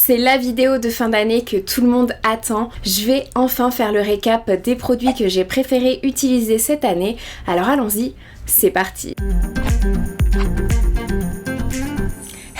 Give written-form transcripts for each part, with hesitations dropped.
C'est la vidéo de fin d'année que tout le monde attend. Je vais enfin faire le récap des produits que j'ai préféré utiliser cette année. Alors allons-y, c'est parti.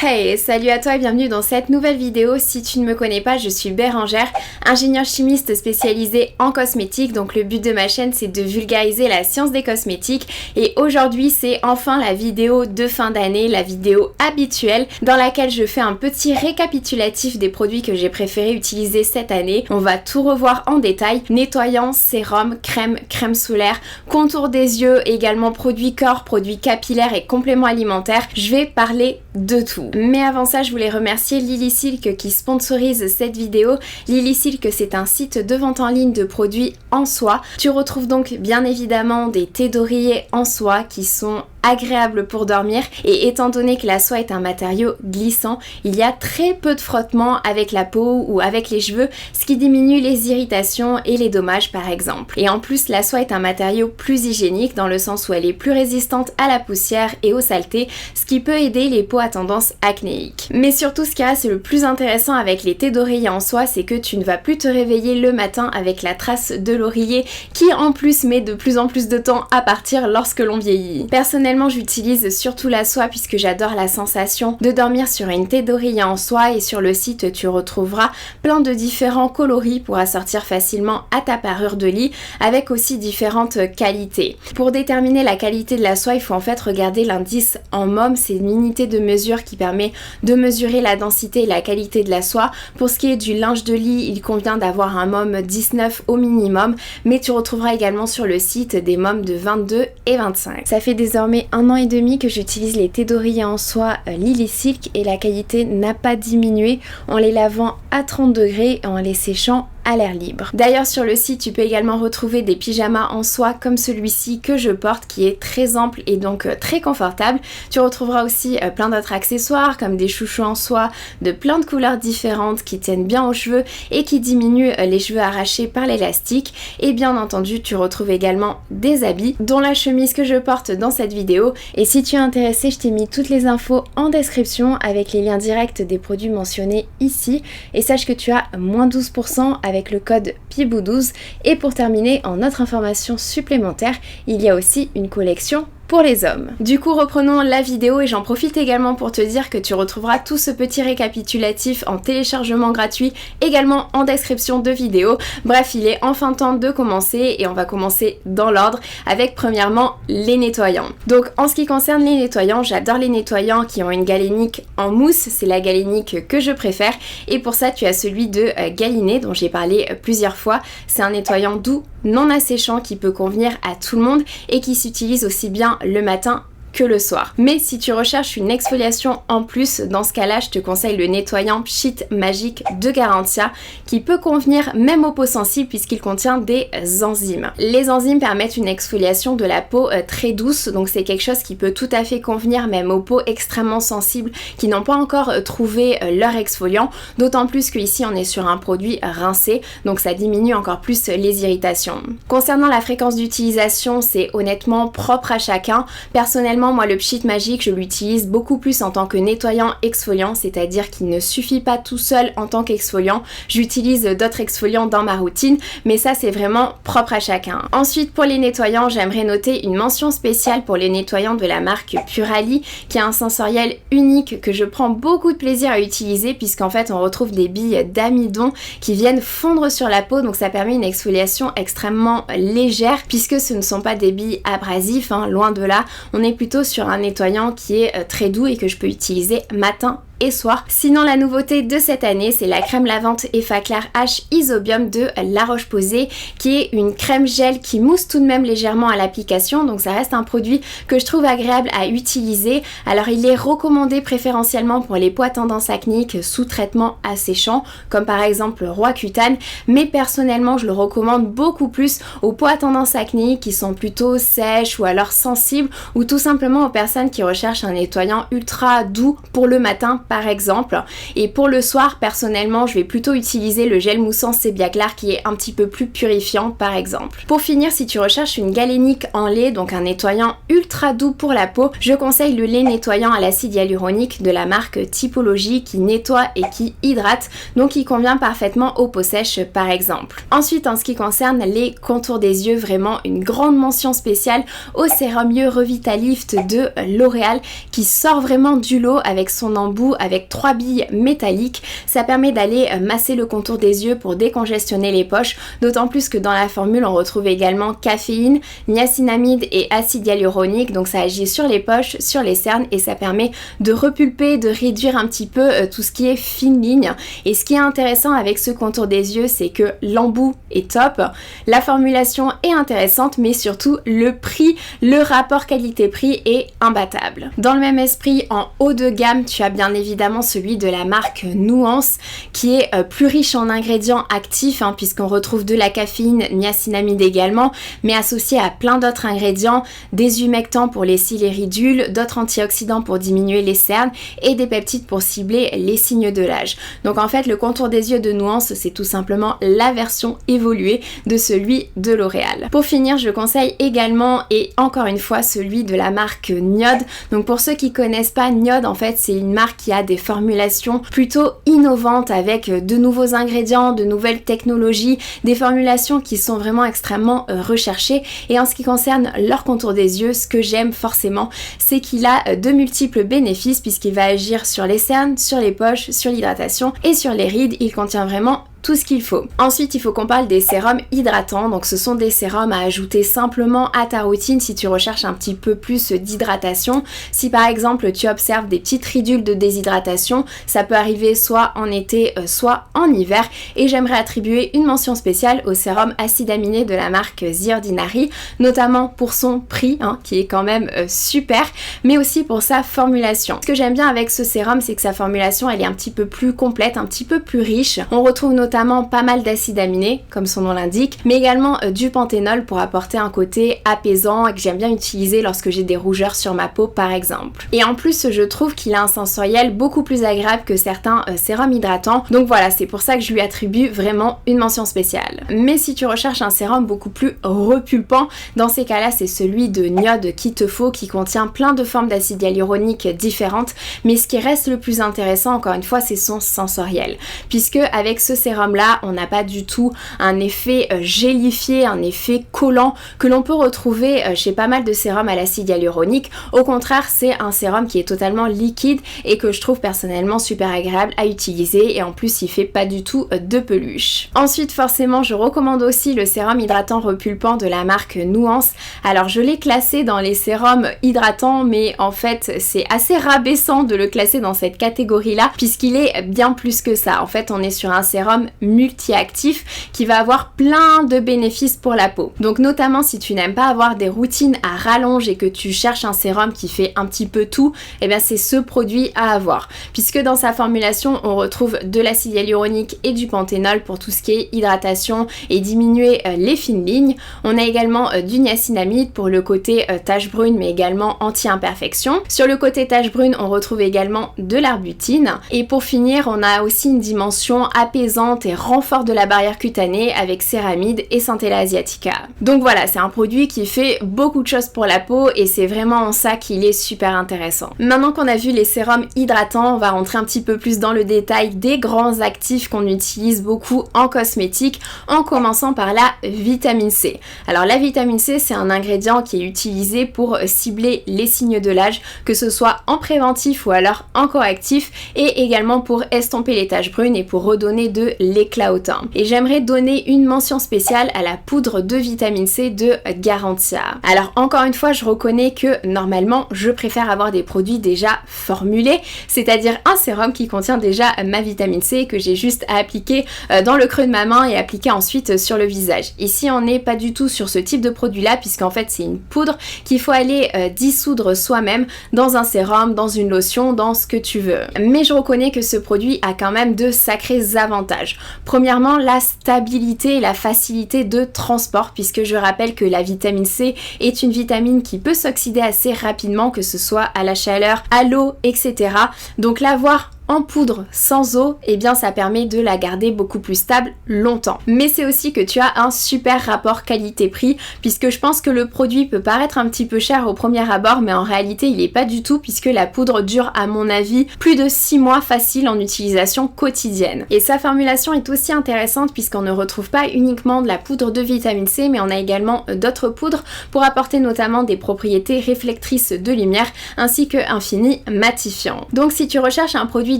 Hey, salut à toi et bienvenue dans cette nouvelle vidéo. Si tu ne me connais pas, je suis Bérangère, ingénieure chimiste spécialisée en cosmétiques. Donc le but de ma chaîne, c'est de vulgariser la science des cosmétiques. Et aujourd'hui, c'est enfin la vidéo de fin d'année, la vidéo habituelle, dans laquelle je fais un petit récapitulatif des produits que j'ai préféré utiliser cette année. On va tout revoir en détail. Nettoyant, sérum, crème solaire, contour des yeux, également produits corps, produits capillaires et compléments alimentaires. Je vais parler de tout. Mais avant ça, je voulais remercier Lilysilk qui sponsorise cette vidéo. Lilysilk, c'est un site de vente en ligne de produits en soie. Tu retrouves donc bien évidemment des thés d'oreiller en soie qui sont agréables pour dormir, et étant donné que la soie est un matériau glissant, il y a très peu de frottement avec la peau ou avec les cheveux, ce qui diminue les irritations et les dommages par exemple. Et en plus, la soie est un matériau plus hygiénique dans le sens où elle est plus résistante à la poussière et aux saletés, ce qui peut aider les peaux à tendance acnéique. Mais surtout, ce qui reste le plus intéressant avec les thés d'oreiller en soie, c'est que tu ne vas plus te réveiller le matin avec la trace de l'oreiller qui en plus met de plus en plus de temps à partir lorsque l'on vieillit. Personnellement, j'utilise surtout la soie puisque j'adore la sensation de dormir sur une thé d'oreiller en soie, et sur le site tu retrouveras plein de différents coloris pour assortir facilement à ta parure de lit, avec aussi différentes qualités. Pour déterminer la qualité de la soie, il faut en fait regarder l'indice en mom, c'est une unité de mesure qui permet de mesurer la densité et la qualité de la soie. Pour ce qui est du linge de lit, il convient d'avoir un mom 19 au minimum, mais tu retrouveras également sur le site des moms de 22 et 25. Ça fait désormais 1 an et demi que j'utilise les thés d'oreiller en soie Lilysilk et la qualité n'a pas diminué en les lavant à 30 degrés et en les séchant à l'air libre. D'ailleurs, sur le site, tu peux également retrouver des pyjamas en soie comme celui-ci que je porte, qui est très ample et donc très confortable. Tu retrouveras aussi plein d'autres accessoires comme des chouchous en soie de plein de couleurs différentes qui tiennent bien aux cheveux et qui diminuent les cheveux arrachés par l'élastique. Et bien entendu, tu retrouves également des habits, dont la chemise que je porte dans cette vidéo. Et si tu es intéressé, je t'ai mis toutes les infos en description avec les liens directs des produits mentionnés ici. Et sache que tu as moins 12% avec le code PIBOU12. Et pour terminer, en autre information supplémentaire, il y a aussi une collection pour les hommes. Du coup, reprenons la vidéo et j'en profite également pour te dire que tu retrouveras tout ce petit récapitulatif en téléchargement gratuit également en description de vidéo. Bref, il est enfin temps de commencer et on va commencer dans l'ordre avec premièrement les nettoyants. Donc en ce qui concerne les nettoyants, j'adore les nettoyants qui ont une galénique en mousse, c'est la galénique que je préfère, et pour ça tu as celui de Galénic dont j'ai parlé plusieurs fois. C'est un nettoyant doux, non asséchant qui peut convenir à tout le monde et qui s'utilise aussi bien le matin que le soir. Mais si tu recherches une exfoliation en plus, dans ce cas-là, je te conseille le nettoyant Pchit Magique de Garantia qui peut convenir même aux peaux sensibles puisqu'il contient des enzymes. Les enzymes permettent une exfoliation de la peau très douce, donc c'est quelque chose qui peut tout à fait convenir même aux peaux extrêmement sensibles qui n'ont pas encore trouvé leur exfoliant, d'autant plus qu'ici on est sur un produit rincé, donc ça diminue encore plus les irritations. Concernant la fréquence d'utilisation, c'est honnêtement propre à chacun. Personnellement, moi le Pchit Magique, je l'utilise beaucoup plus en tant que nettoyant exfoliant, c'est-à-dire qu'il ne suffit pas tout seul en tant qu'exfoliant. J'utilise d'autres exfoliants dans ma routine, mais ça c'est vraiment propre à chacun. Ensuite, pour les nettoyants, j'aimerais noter une mention spéciale pour les nettoyants de la marque Purali, qui a un sensoriel unique que je prends beaucoup de plaisir à utiliser puisqu'en fait on retrouve des billes d'amidon qui viennent fondre sur la peau, donc ça permet une exfoliation extrêmement légère puisque ce ne sont pas des billes abrasives, loin de là. On est plutôt sur un nettoyant qui est très doux et que je peux utiliser matin et soir. Sinon, la nouveauté de cette année, c'est la crème lavante Effaclar H Isobium de La Roche-Posay, qui est une crème gel qui mousse tout de même légèrement à l'application, donc ça reste un produit que je trouve agréable à utiliser. Alors il est recommandé préférentiellement pour les peaux à tendance acnéique sous traitement asséchant, comme par exemple Roaccutane, mais personnellement je le recommande beaucoup plus aux peaux à tendance acnéique qui sont plutôt sèches ou alors sensibles, ou tout simplement aux personnes qui recherchent un nettoyant ultra doux pour le matin par exemple. Et pour le soir, personnellement, je vais plutôt utiliser le gel moussant Sebia Clar qui est un petit peu plus purifiant par exemple. Pour finir, si tu recherches une galénique en lait, donc un nettoyant ultra doux pour la peau, je conseille le lait nettoyant à l'acide hyaluronique de la marque Typologie qui nettoie et qui hydrate, donc il convient parfaitement aux peaux sèches par exemple. Ensuite, en ce qui concerne les contours des yeux, vraiment une grande mention spéciale au sérum yeux Revitalift de L'Oréal qui sort vraiment du lot avec son embout avec 3 billes métalliques. Ça permet d'aller masser le contour des yeux pour décongestionner les poches, d'autant plus que dans la formule on retrouve également caféine, niacinamide et acide hyaluronique, donc ça agit sur les poches, sur les cernes et ça permet de repulper, de réduire un petit peu tout ce qui est fine ligne. Et ce qui est intéressant avec ce contour des yeux, c'est que l'embout est top, la formulation est intéressante, mais surtout le prix, le rapport qualité-prix est imbattable. Dans le même esprit, en haut de gamme, tu as bien évidemment celui de la marque Nuance qui est plus riche en ingrédients actifs puisqu'on retrouve de la caféine, niacinamide également, mais associé à plein d'autres ingrédients, des humectants pour les cils et ridules, d'autres antioxydants pour diminuer les cernes et des peptides pour cibler les signes de l'âge. Donc en fait, le contour des yeux de Nuance, c'est tout simplement la version évoluée de celui de L'Oréal. Pour finir, je conseille également et encore une fois celui de la marque Niod. Donc pour ceux qui connaissent pas Niod, en fait c'est une marque qui a des formulations plutôt innovantes avec de nouveaux ingrédients, de nouvelles technologies, des formulations qui sont vraiment extrêmement recherchées. Et en ce qui concerne leur contour des yeux, ce que j'aime forcément, c'est qu'il a de multiples bénéfices puisqu'il va agir sur les cernes, sur les poches, sur l'hydratation et sur les rides. Il contient vraiment tout ce qu'il faut. Ensuite, il faut qu'on parle des sérums hydratants. Donc ce sont des sérums à ajouter simplement à ta routine si tu recherches un petit peu plus d'hydratation. Si par exemple tu observes des petites ridules de déshydratation, ça peut arriver soit en été, soit en hiver. Et j'aimerais attribuer une mention spéciale au sérum acide aminé de la marque The Ordinary, notamment pour son prix, qui est quand même super, mais aussi pour sa formulation. Ce que j'aime bien avec ce sérum, c'est que sa formulation, elle est un petit peu plus complète, un petit peu plus riche. On retrouve notamment pas mal d'acides aminés, comme son nom l'indique, mais également du panthénol pour apporter un côté apaisant et que j'aime bien utiliser lorsque j'ai des rougeurs sur ma peau par exemple. Et en plus, je trouve qu'il a un sensoriel beaucoup plus agréable que certains sérums hydratants, donc voilà, c'est pour ça que je lui attribue vraiment une mention spéciale. Mais si tu recherches un sérum beaucoup plus repulpant, dans ces cas-là, c'est celui de Niod qu'il te faut, qui contient plein de formes d'acide hyaluronique différentes, mais ce qui reste le plus intéressant, encore une fois, c'est son sensoriel, puisque avec ce sérum là, on n'a pas du tout un effet gélifié, un effet collant que l'on peut retrouver chez pas mal de sérums à l'acide hyaluronique. Au contraire, c'est un sérum qui est totalement liquide et que je trouve personnellement super agréable à utiliser et en plus il fait pas du tout de peluche. Ensuite, forcément, je recommande aussi le sérum hydratant repulpant de la marque Nuance. Alors je l'ai classé dans les sérums hydratants, mais en fait c'est assez rabaissant de le classer dans cette catégorie là puisqu'il est bien plus que ça. En fait, on est sur un sérum multi-actif qui va avoir plein de bénéfices pour la peau. Donc notamment si tu n'aimes pas avoir des routines à rallonge et que tu cherches un sérum qui fait un petit peu tout, et bien c'est ce produit à avoir. Puisque dans sa formulation, on retrouve de l'acide hyaluronique et du panthénol pour tout ce qui est hydratation et diminuer les fines lignes. On a également du niacinamide pour le côté tache brune mais également anti-imperfection. Sur le côté tache brune, on retrouve également de l'arbutine. Et pour finir, on a aussi une dimension apaisante et renfort de la barrière cutanée avec céramide et Centella asiatica. Donc voilà, c'est un produit qui fait beaucoup de choses pour la peau et c'est vraiment en ça qu'il est super intéressant. Maintenant qu'on a vu les sérums hydratants, on va rentrer un petit peu plus dans le détail des grands actifs qu'on utilise beaucoup en cosmétique, en commençant par la vitamine C. Alors la vitamine C, c'est un ingrédient qui est utilisé pour cibler les signes de l'âge, que ce soit en préventif ou alors en correctif, et également pour estomper les taches brunes et pour redonner de l'éclat au teint. Et j'aimerais donner une mention spéciale à la poudre de vitamine C de Garantia. Alors encore une fois, je reconnais que normalement je préfère avoir des produits déjà formulés, c'est-à-dire un sérum qui contient déjà ma vitamine C que j'ai juste à appliquer dans le creux de ma main et appliquer ensuite sur le visage. Ici on n'est pas du tout sur ce type de produit là puisqu'en fait c'est une poudre qu'il faut aller dissoudre soi-même dans un sérum, dans une lotion, dans ce que tu veux. Mais je reconnais que ce produit a quand même de sacrés avantages. Premièrement, la stabilité et la facilité de transport, puisque je rappelle que la vitamine C est une vitamine qui peut s'oxyder assez rapidement, que ce soit à la chaleur, à l'eau, etc. Donc l'avoir en poudre sans eau, et bien ça permet de la garder beaucoup plus stable longtemps. Mais c'est aussi que tu as un super rapport qualité-prix, puisque je pense que le produit peut paraître un petit peu cher au premier abord, mais en réalité il est pas du tout, puisque la poudre dure à mon avis plus de 6 mois facile en utilisation quotidienne. Et sa formulation est aussi intéressante puisqu'on ne retrouve pas uniquement de la poudre de vitamine C, mais on a également d'autres poudres pour apporter notamment des propriétés réflectrices de lumière ainsi qu'un fini matifiant. Donc si tu recherches un produit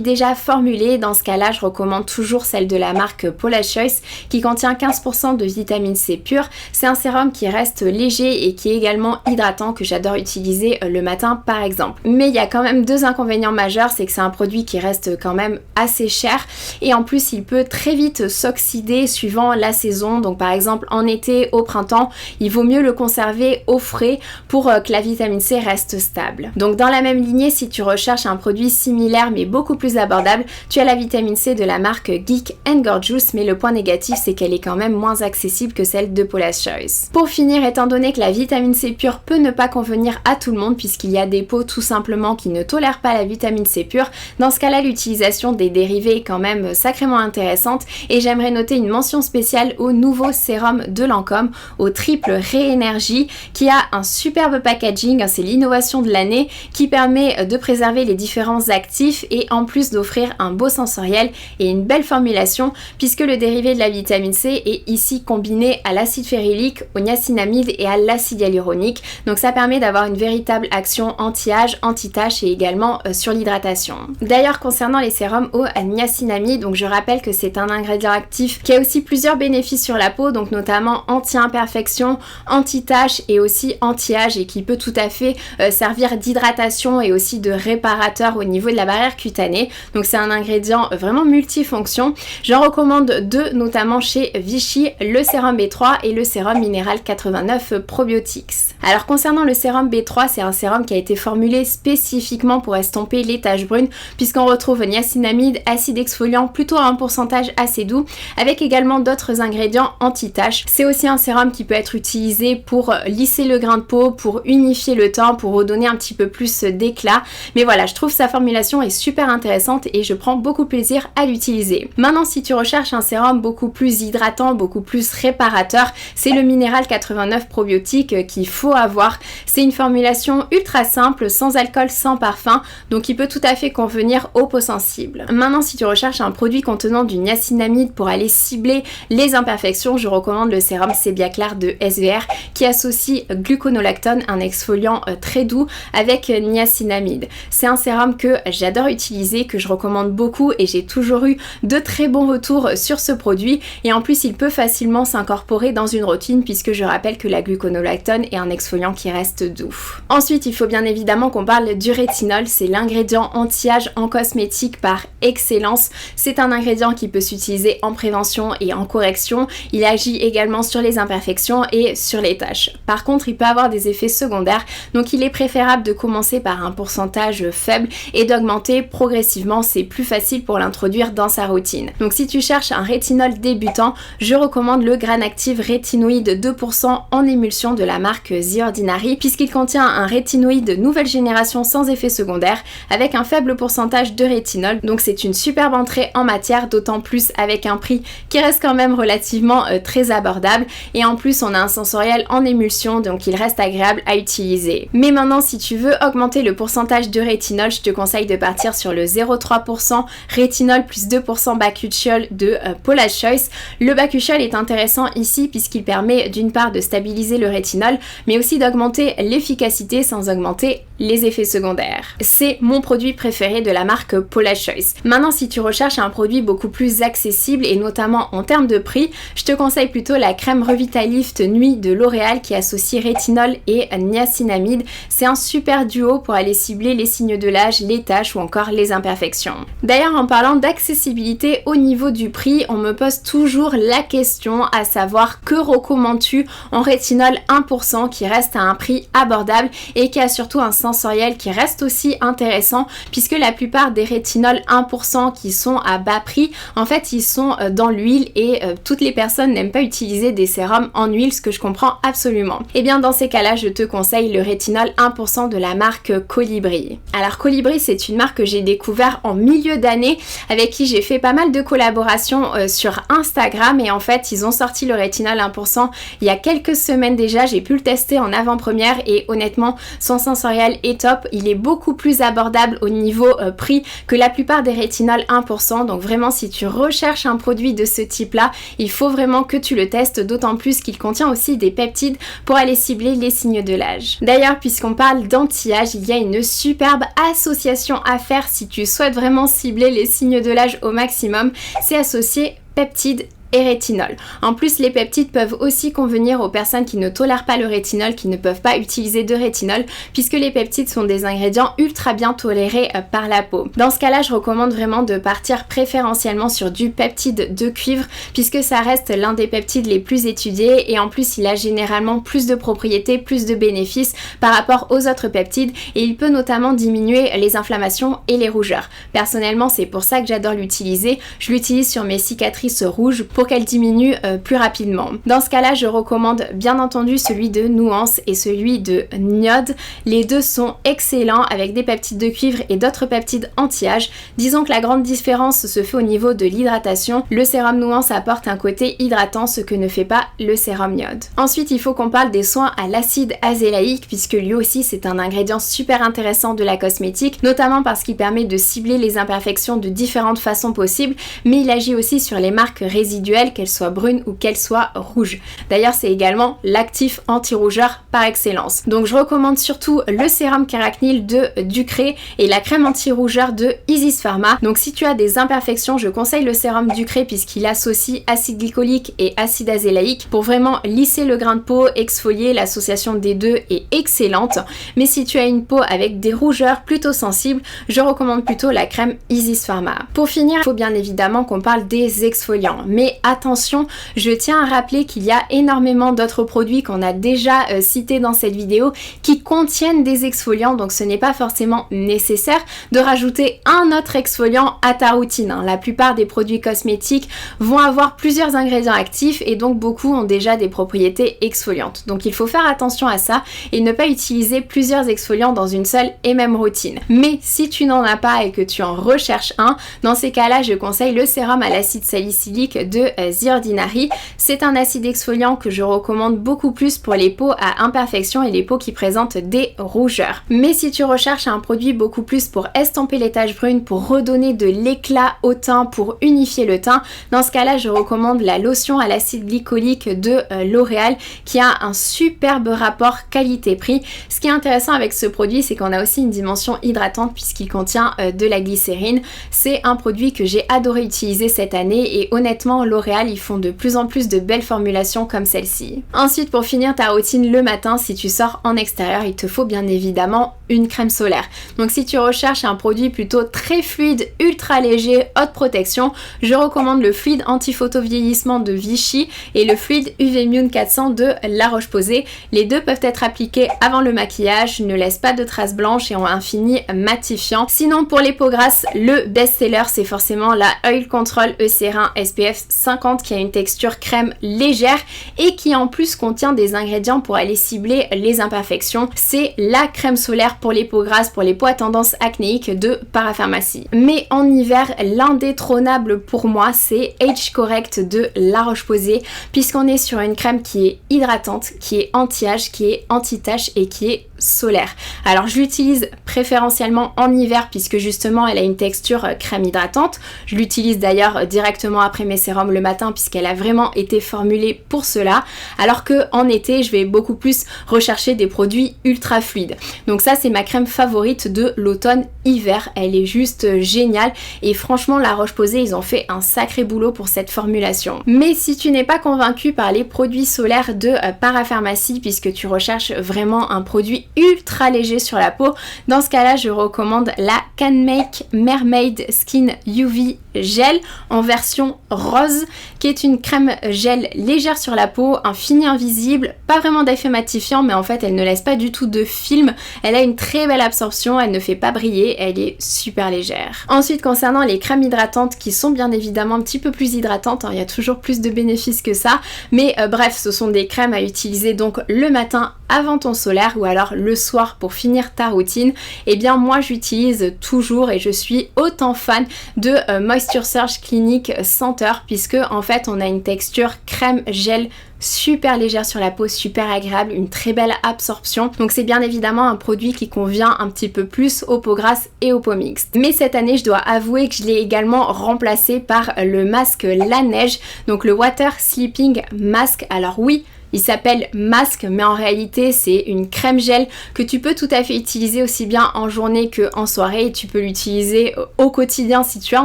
déjà formulé, dans ce cas-là je recommande toujours celle de la marque Paula's Choice qui contient 15% de vitamine C pure. C'est un sérum qui reste léger et qui est également hydratant, que j'adore utiliser le matin par exemple. Mais il y a quand même deux inconvénients majeurs, c'est que c'est un produit qui reste quand même assez cher et en plus il peut très vite s'oxyder suivant la saison. Donc par exemple en été, au printemps, il vaut mieux le conserver au frais pour que la vitamine C reste stable. Donc dans la même lignée, si tu recherches un produit similaire mais beaucoup plus abordable, tu as la vitamine C de la marque Geek & Gorgeous, mais le point négatif c'est qu'elle est quand même moins accessible que celle de Paula's Choice. Pour finir, étant donné que la vitamine C pure peut ne pas convenir à tout le monde puisqu'il y a des peaux tout simplement qui ne tolèrent pas la vitamine C pure, dans ce cas-là l'utilisation des dérivés est quand même sacrément intéressante et j'aimerais noter une mention spéciale au nouveau sérum de Lancôme au triple réénergie qui a un superbe packaging, c'est l'innovation de l'année qui permet de préserver les différents actifs et en plus d'offrir un beau sensoriel et une belle formulation puisque le dérivé de la vitamine C est ici combiné à l'acide férulique, au niacinamide et à l'acide hyaluronique, donc ça permet d'avoir une véritable action anti-âge, anti-tache et également sur l'hydratation. D'ailleurs concernant les sérums au niacinamide, donc je rappelle que c'est un ingrédient actif qui a aussi plusieurs bénéfices sur la peau, donc notamment anti-imperfection, anti-tache et aussi anti-âge et qui peut tout à fait servir d'hydratation et aussi de réparateur au niveau de la barrière cutanée. Donc c'est un ingrédient vraiment multifonction. J'en recommande deux notamment chez Vichy, le sérum B3 et le sérum minéral 89 Probiotics. Alors concernant le sérum B3, c'est un sérum qui a été formulé spécifiquement pour estomper les taches brunes puisqu'on retrouve niacinamide, acide exfoliant plutôt à un pourcentage assez doux avec également d'autres ingrédients anti-taches. C'est aussi un sérum qui peut être utilisé pour lisser le grain de peau, pour unifier le teint, pour redonner un petit peu plus d'éclat. Mais voilà, je trouve sa formulation est super intéressante et je prends beaucoup plaisir à l'utiliser. Maintenant, si tu recherches un sérum beaucoup plus hydratant, beaucoup plus réparateur, c'est le minéral 89 probiotique qu'il faut avoir. C'est une formulation ultra simple, sans alcool, sans parfum, donc il peut tout à fait convenir aux peaux sensibles. Maintenant, si tu recherches un produit contenant du niacinamide pour aller cibler les imperfections, je recommande le sérum Sébiaclar de SVR qui associe gluconolactone, un exfoliant très doux, avec niacinamide. C'est un sérum que j'adore utiliser, que je recommande beaucoup et j'ai toujours eu de très bons retours sur ce produit et en plus il peut facilement s'incorporer dans une routine puisque je rappelle que la gluconolactone est un exfoliant qui reste doux. Ensuite, il faut bien évidemment qu'on parle du rétinol, c'est l'ingrédient anti-âge en cosmétique par excellence. C'est un ingrédient qui peut s'utiliser en prévention et en correction. Il agit également sur les imperfections et sur les taches. Par contre, il peut avoir des effets secondaires, donc il est préférable de commencer par un pourcentage faible et d'augmenter progressivement, c'est plus facile pour l'introduire dans sa routine. Donc si tu cherches un rétinol débutant, je recommande le Granactive Rétinoïde 2% en émulsion de la marque The Ordinary puisqu'il contient un rétinoïde nouvelle génération sans effet secondaire avec un faible pourcentage de rétinol, donc c'est une superbe entrée en matière, d'autant plus avec un prix qui reste quand même relativement très abordable et en plus on a un sensoriel en émulsion, donc il reste agréable à utiliser. Mais maintenant, si tu veux augmenter le pourcentage de rétinol, je te conseille de partir sur le 0,3% rétinol plus 2% bakuchiol de Paula's Choice. Le bakuchiol est intéressant ici puisqu'il permet d'une part de stabiliser le rétinol mais aussi d'augmenter l'efficacité sans augmenter les effets secondaires. C'est mon produit préféré de la marque Paula's Choice. Maintenant, si tu recherches un produit beaucoup plus accessible et notamment en termes de prix, je te conseille plutôt la crème Revitalift Nuit de L'Oréal qui associe rétinol et niacinamide. C'est un super duo pour aller cibler les signes de l'âge, les taches ou encore les imperfections. D'ailleurs, en parlant d'accessibilité au niveau du prix, on me pose toujours la question à savoir que recommandes-tu en rétinol 1% qui reste à un prix abordable et qui a surtout un sensoriel qui reste aussi intéressant puisque la plupart des rétinols 1% qui sont à bas prix, en fait ils sont dans l'huile et toutes les personnes n'aiment pas utiliser des sérums en huile, ce que je comprends absolument. Et bien dans ces cas-là, je te conseille le rétinol 1% de la marque Colibri. Alors Colibri, c'est une marque que j'ai découverte découvert en milieu d'année, avec qui j'ai fait pas mal de collaborations sur Instagram, et en fait ils ont sorti le rétinol 1% il y a quelques semaines déjà. J'ai pu le tester en avant-première et honnêtement son sensoriel est top. Il est beaucoup plus abordable au niveau prix que la plupart des rétinols 1%, donc vraiment si tu recherches un produit de ce type là, il faut vraiment que tu le testes, d'autant plus qu'il contient aussi des peptides pour aller cibler les signes de l'âge. D'ailleurs, puisqu'on parle d'anti-âge, il y a une superbe association à faire si tu souhaites vraiment cibler les signes de l'âge au maximum, c'est associer peptides et rétinol. En plus, les peptides peuvent aussi convenir aux personnes qui ne tolèrent pas le rétinol, qui ne peuvent pas utiliser de rétinol, puisque les peptides sont des ingrédients ultra bien tolérés par la peau. Dans ce cas-là, je recommande vraiment de partir préférentiellement sur du peptide de cuivre, puisque ça reste l'un des peptides les plus étudiés, et en plus il a généralement plus de propriétés, plus de bénéfices par rapport aux autres peptides, et il peut notamment diminuer les inflammations et les rougeurs. Personnellement, c'est pour ça que j'adore l'utiliser. Je l'utilise sur mes cicatrices rouges pour qu'elle diminue plus rapidement. Dans ce cas-là, je recommande bien entendu celui de Nuance et celui de Niode. Les deux sont excellents avec des peptides de cuivre et d'autres peptides anti-âge. Disons que la grande différence se fait au niveau de l'hydratation. Le sérum Nuance apporte un côté hydratant, ce que ne fait pas le sérum Niode. Ensuite, il faut qu'on parle des soins à l'acide azélaïque, puisque lui aussi c'est un ingrédient super intéressant de la cosmétique, notamment parce qu'il permet de cibler les imperfections de différentes façons possibles, mais il agit aussi sur les marques résiduelles, qu'elles soient brunes ou qu'elles soient rouges. D'ailleurs, c'est également l'actif anti-rougeur par excellence. Donc je recommande surtout le sérum Kéracnyl de Ducré et la crème anti-rougeur de Isis Pharma. Donc si tu as des imperfections, je conseille le sérum Ducré puisqu'il associe acide glycolique et acide azélaïque pour vraiment lisser le grain de peau, exfolier. L'association des deux est excellente. Mais si tu as une peau avec des rougeurs plutôt sensibles, je recommande plutôt la crème Isis Pharma. Pour finir, il faut bien évidemment qu'on parle des exfoliants. Mais attention, je tiens à rappeler qu'il y a énormément d'autres produits qu'on a déjà cités dans cette vidéo qui contiennent des exfoliants, donc ce n'est pas forcément nécessaire de rajouter un autre exfoliant à ta routine. La plupart des produits cosmétiques vont avoir plusieurs ingrédients actifs et donc beaucoup ont déjà des propriétés exfoliantes. Donc il faut faire attention à ça et ne pas utiliser plusieurs exfoliants dans une seule et même routine. Mais si tu n'en as pas et que tu en recherches un, dans ces cas-là, je conseille le sérum à l'acide salicylique de The Ordinary. C'est un acide exfoliant que je recommande beaucoup plus pour les peaux à imperfections et les peaux qui présentent des rougeurs. Mais si tu recherches un produit beaucoup plus pour estomper les taches brunes, pour redonner de l'éclat au teint, pour unifier le teint, dans ce cas-là, je recommande la lotion à l'acide glycolique de L'Oréal qui a un superbe rapport qualité-prix. Ce qui est intéressant avec ce produit, c'est qu'on a aussi une dimension hydratante puisqu'il contient de la glycérine. C'est un produit que j'ai adoré utiliser cette année et honnêtement, L'Oréal, ils font de plus en plus de belles formulations comme celle-ci. Ensuite, pour finir ta routine le matin, si tu sors en extérieur, il te faut bien évidemment une crème solaire. Donc si tu recherches un produit plutôt très fluide, ultra léger, haute protection, je recommande le fluide anti-photo-vieillissement de Vichy et le fluide UV-Mune 400 de La Roche-Posay. Les deux peuvent être appliqués avant le maquillage, ne laissent pas de traces blanches et ont un fini matifiant. Sinon, pour les peaux grasses, le best-seller, c'est forcément la Oil Control Eucérin SPF 50 qui a une texture crème légère et qui en plus contient des ingrédients pour aller cibler les imperfections. C'est la crème solaire pour les peaux grasses, pour les peaux à tendance acnéique de Parapharmacie. Mais en hiver, l'indétrônable pour moi, c'est Age Correct de La Roche-Posay, puisqu'on est sur une crème qui est hydratante, qui est anti-âge, qui est anti-tache et qui est solaire. Alors je l'utilise préférentiellement en hiver puisque justement elle a une texture crème hydratante. Je l'utilise d'ailleurs directement après mes sérums le matin puisqu'elle a vraiment été formulée pour cela, alors que en été je vais beaucoup plus rechercher des produits ultra fluides. Donc ça c'est ma crème favorite de l'automne-hiver, elle est juste géniale et franchement La Roche-Posay ils ont fait un sacré boulot pour cette formulation. Mais si tu n'es pas convaincu par les produits solaires de Parapharmacie puisque tu recherches vraiment un produit ultra léger sur la peau, dans ce cas-là je recommande la CanMake Mermaid Skin UV Gel en version rose, qui est une crème gel légère sur la peau, un fini invisible, pas vraiment d'effet matifiant mais en fait elle ne laisse pas du tout de film, elle a une très belle absorption, elle ne fait pas briller, elle est super légère. Ensuite concernant les crèmes hydratantes qui sont bien évidemment un petit peu plus hydratantes, il y a toujours plus de bénéfices que ça, mais bref ce sont des crèmes à utiliser donc le matin avant ton solaire ou alors le soir pour finir ta routine, eh bien moi j'utilise toujours et je suis autant fan de Moisture Surge Clinic Center, puisque en fait on a une texture crème gel super légère sur la peau, super agréable, une très belle absorption. Donc c'est bien évidemment un produit qui convient un petit peu plus aux peaux grasses et aux peaux mixtes. Mais cette année, je dois avouer que je l'ai également remplacé par le masque La Neige, donc le Water Sleeping Mask. Alors oui, il s'appelle masque, mais en réalité c'est une crème gel que tu peux tout à fait utiliser aussi bien en journée qu'en soirée, et tu peux l'utiliser au quotidien si tu as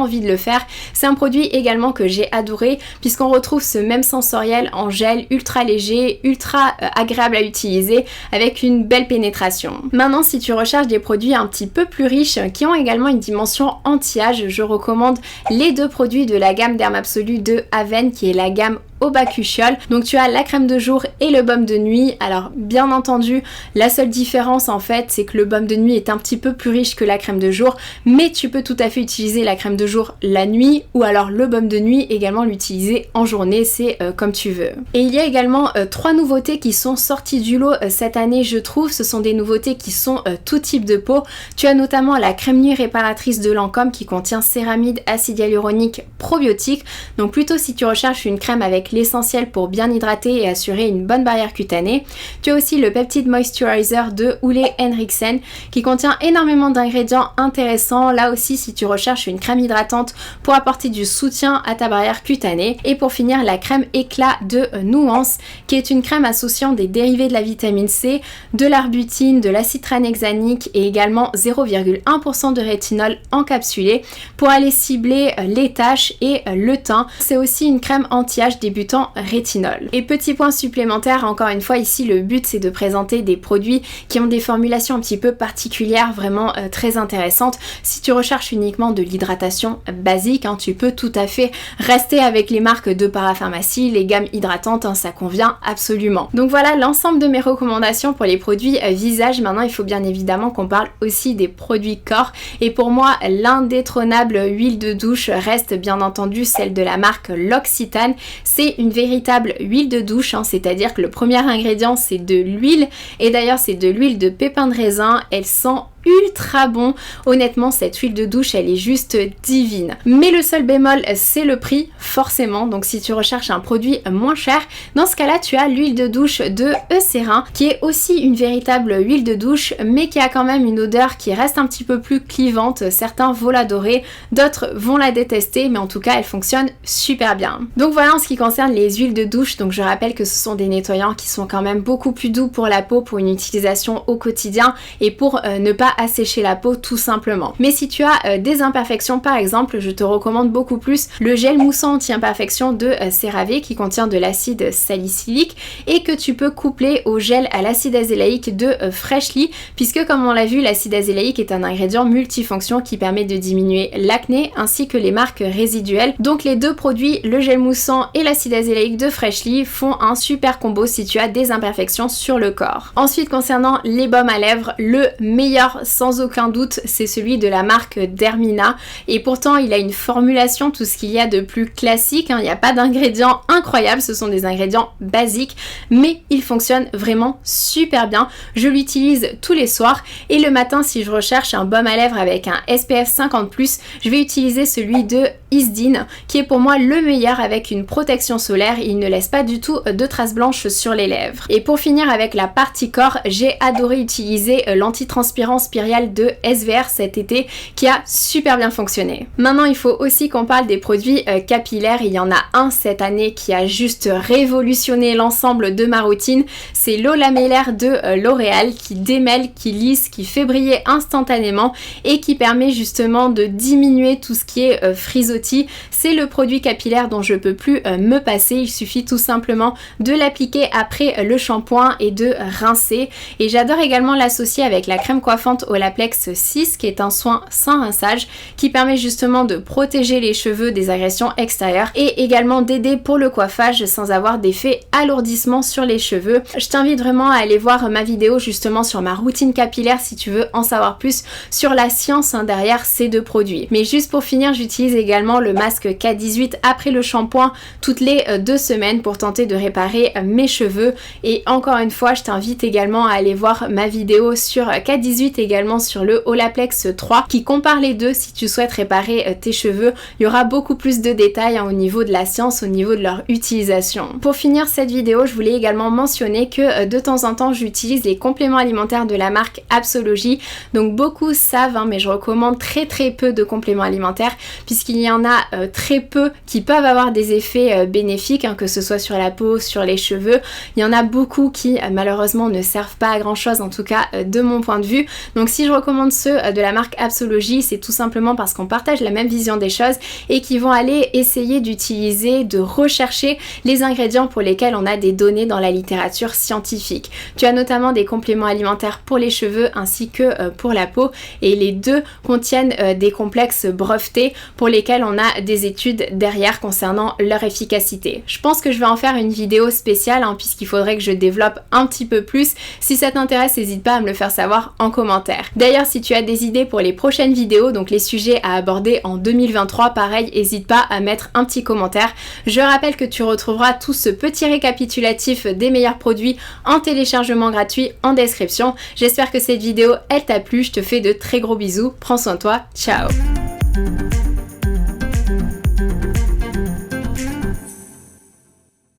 envie de le faire. C'est un produit également que j'ai adoré, puisqu'on retrouve ce même sensoriel en gel ultra léger, ultra agréable à utiliser, avec une belle pénétration. Maintenant, si tu recherches des produits un petit peu plus riches qui ont également une dimension anti-âge, je recommande les deux produits de la gamme Derme Absolue de Aven, qui est la gamme au bacuchiol. Donc tu as la crème de jour et le baume de nuit. Alors bien entendu, la seule différence en fait, c'est que le baume de nuit est un petit peu plus riche que la crème de jour, mais tu peux tout à fait utiliser la crème de jour la nuit, ou alors le baume de nuit également l'utiliser en journée, c'est comme tu veux. Et il y a également 3 nouveautés qui sont sorties du lot cette année, je trouve. Ce sont des nouveautés qui sont tout type de peau. Tu as notamment la crème nuit réparatrice de Lancôme qui contient céramide, acide hyaluronique, probiotique. Donc plutôt si tu recherches une crème avec l'essentiel pour bien hydrater et assurer une bonne barrière cutanée. Tu as aussi le Peptide Moisturizer de Ole Henriksen qui contient énormément d'ingrédients intéressants. Là aussi, si tu recherches une crème hydratante pour apporter du soutien à ta barrière cutanée. Et pour finir, la crème éclat de Nuance qui est une crème associant des dérivés de la vitamine C, de l'arbutine, de l'acide tranexamique et également 0,1% de rétinol encapsulé pour aller cibler les taches et le teint. C'est aussi une crème anti-âge débutant rétinol. Et petit point supplémentaire, encore une fois ici le but c'est de présenter des produits qui ont des formulations un petit peu particulières, vraiment très intéressantes. Si tu recherches uniquement de l'hydratation basique, tu peux tout à fait rester avec les marques de parapharmacie, les gammes hydratantes, ça convient absolument. Donc voilà l'ensemble de mes recommandations pour les produits visage. Maintenant il faut bien évidemment qu'on parle aussi des produits corps, et pour moi l'indétrônable huile de douche reste bien entendu celle de la marque L'Occitane. C'est une véritable huile de douche, c'est-à-dire que le premier ingrédient c'est de l'huile, et d'ailleurs c'est de l'huile de pépins de raisin. Elle sent ultra bon. Honnêtement, cette huile de douche, elle est juste divine. Mais le seul bémol, c'est le prix, forcément. Donc si tu recherches un produit moins cher, dans ce cas-là, tu as l'huile de douche de Eucerin, qui est aussi une véritable huile de douche, mais qui a quand même une odeur qui reste un petit peu plus clivante. Certains vont l'adorer, d'autres vont la détester, mais en tout cas, elle fonctionne super bien. Donc voilà en ce qui concerne les huiles de douche. Donc je rappelle que ce sont des nettoyants qui sont quand même beaucoup plus doux pour la peau, pour une utilisation au quotidien et pour ne pas assécher la peau tout simplement. Mais si tu as des imperfections par exemple, je te recommande beaucoup plus le gel moussant anti-imperfection de CeraVe qui contient de l'acide salicylique et que tu peux coupler au gel à l'acide azélaïque de Freshly, puisque comme on l'a vu, l'acide azélaïque est un ingrédient multifonction qui permet de diminuer l'acné ainsi que les marques résiduelles. Donc les deux produits, le gel moussant et l'acide azélaïque de Freshly, font un super combo si tu as des imperfections sur le corps. Ensuite, concernant les baumes à lèvres, le meilleur sans aucun doute c'est celui de la marque Dermina, et pourtant il a une formulation tout ce qu'il y a de plus classique, il n'y a pas d'ingrédients incroyables, ce sont des ingrédients basiques, mais il fonctionne vraiment super bien. Je l'utilise tous les soirs, et le matin si je recherche un baume à lèvres avec un SPF 50+, je vais utiliser celui de Isdin qui est pour moi le meilleur avec une protection solaire. Il ne laisse pas du tout de traces blanches sur les lèvres. Et pour finir avec la partie corps, j'ai adoré utiliser l'antitranspirant Spirial de SVR cet été qui a super bien fonctionné. Maintenant il faut aussi qu'on parle des produits capillaires. Il y en a un cette année qui a juste révolutionné l'ensemble de ma routine, c'est l'eau lamellaire de L'Oréal qui démêle, qui lisse, qui fait briller instantanément et qui permet justement de diminuer tout ce qui est frisottis. C'est le produit capillaire dont je peux plus me passer. Il suffit tout simplement de l'appliquer après le shampoing et de rincer. Et j'adore également l'associer avec la crème coiffante hydratante Olaplex 6 qui est un soin sans rinçage qui permet justement de protéger les cheveux des agressions extérieures et également d'aider pour le coiffage sans avoir d'effet alourdissement sur les cheveux. Je t'invite vraiment à aller voir ma vidéo justement sur ma routine capillaire si tu veux en savoir plus sur la science derrière ces deux produits. Mais juste pour finir, j'utilise également le masque K18 après le shampoing toutes les 2 semaines pour tenter de réparer mes cheveux. Et encore une fois, je t'invite également à aller voir ma vidéo sur K18 également sur le Olaplex 3 qui compare les deux si tu souhaites réparer tes cheveux. Il y aura beaucoup plus de détails au niveau de la science, au niveau de leur utilisation. Pour finir cette vidéo, je voulais également mentionner que de temps en temps j'utilise les compléments alimentaires de la marque Absologie. Donc beaucoup savent, mais je recommande très peu de compléments alimentaires puisqu'il y en a très peu qui peuvent avoir des effets bénéfiques, que ce soit sur la peau, sur les cheveux. Il y en a beaucoup qui malheureusement ne servent pas à grand chose, en tout cas de mon point de vue. Donc si je recommande ceux de la marque Absologie, c'est tout simplement parce qu'on partage la même vision des choses et qui vont aller essayer d'utiliser, de rechercher les ingrédients pour lesquels on a des données dans la littérature scientifique. Tu as notamment des compléments alimentaires pour les cheveux ainsi que pour la peau et les deux contiennent des complexes brevetés pour lesquels on a des études derrière concernant leur efficacité. Je pense que je vais en faire une vidéo spéciale puisqu'il faudrait que je développe un petit peu plus. Si ça t'intéresse, n'hésite pas à me le faire savoir en commentaire. D'ailleurs, si tu as des idées pour les prochaines vidéos, donc les sujets à aborder en 2023, pareil, n'hésite pas à mettre un petit commentaire. Je rappelle que tu retrouveras tout ce petit récapitulatif des meilleurs produits en téléchargement gratuit en description. J'espère que cette vidéo, elle t'a plu. Je te fais de très gros bisous. Prends soin de toi. Ciao!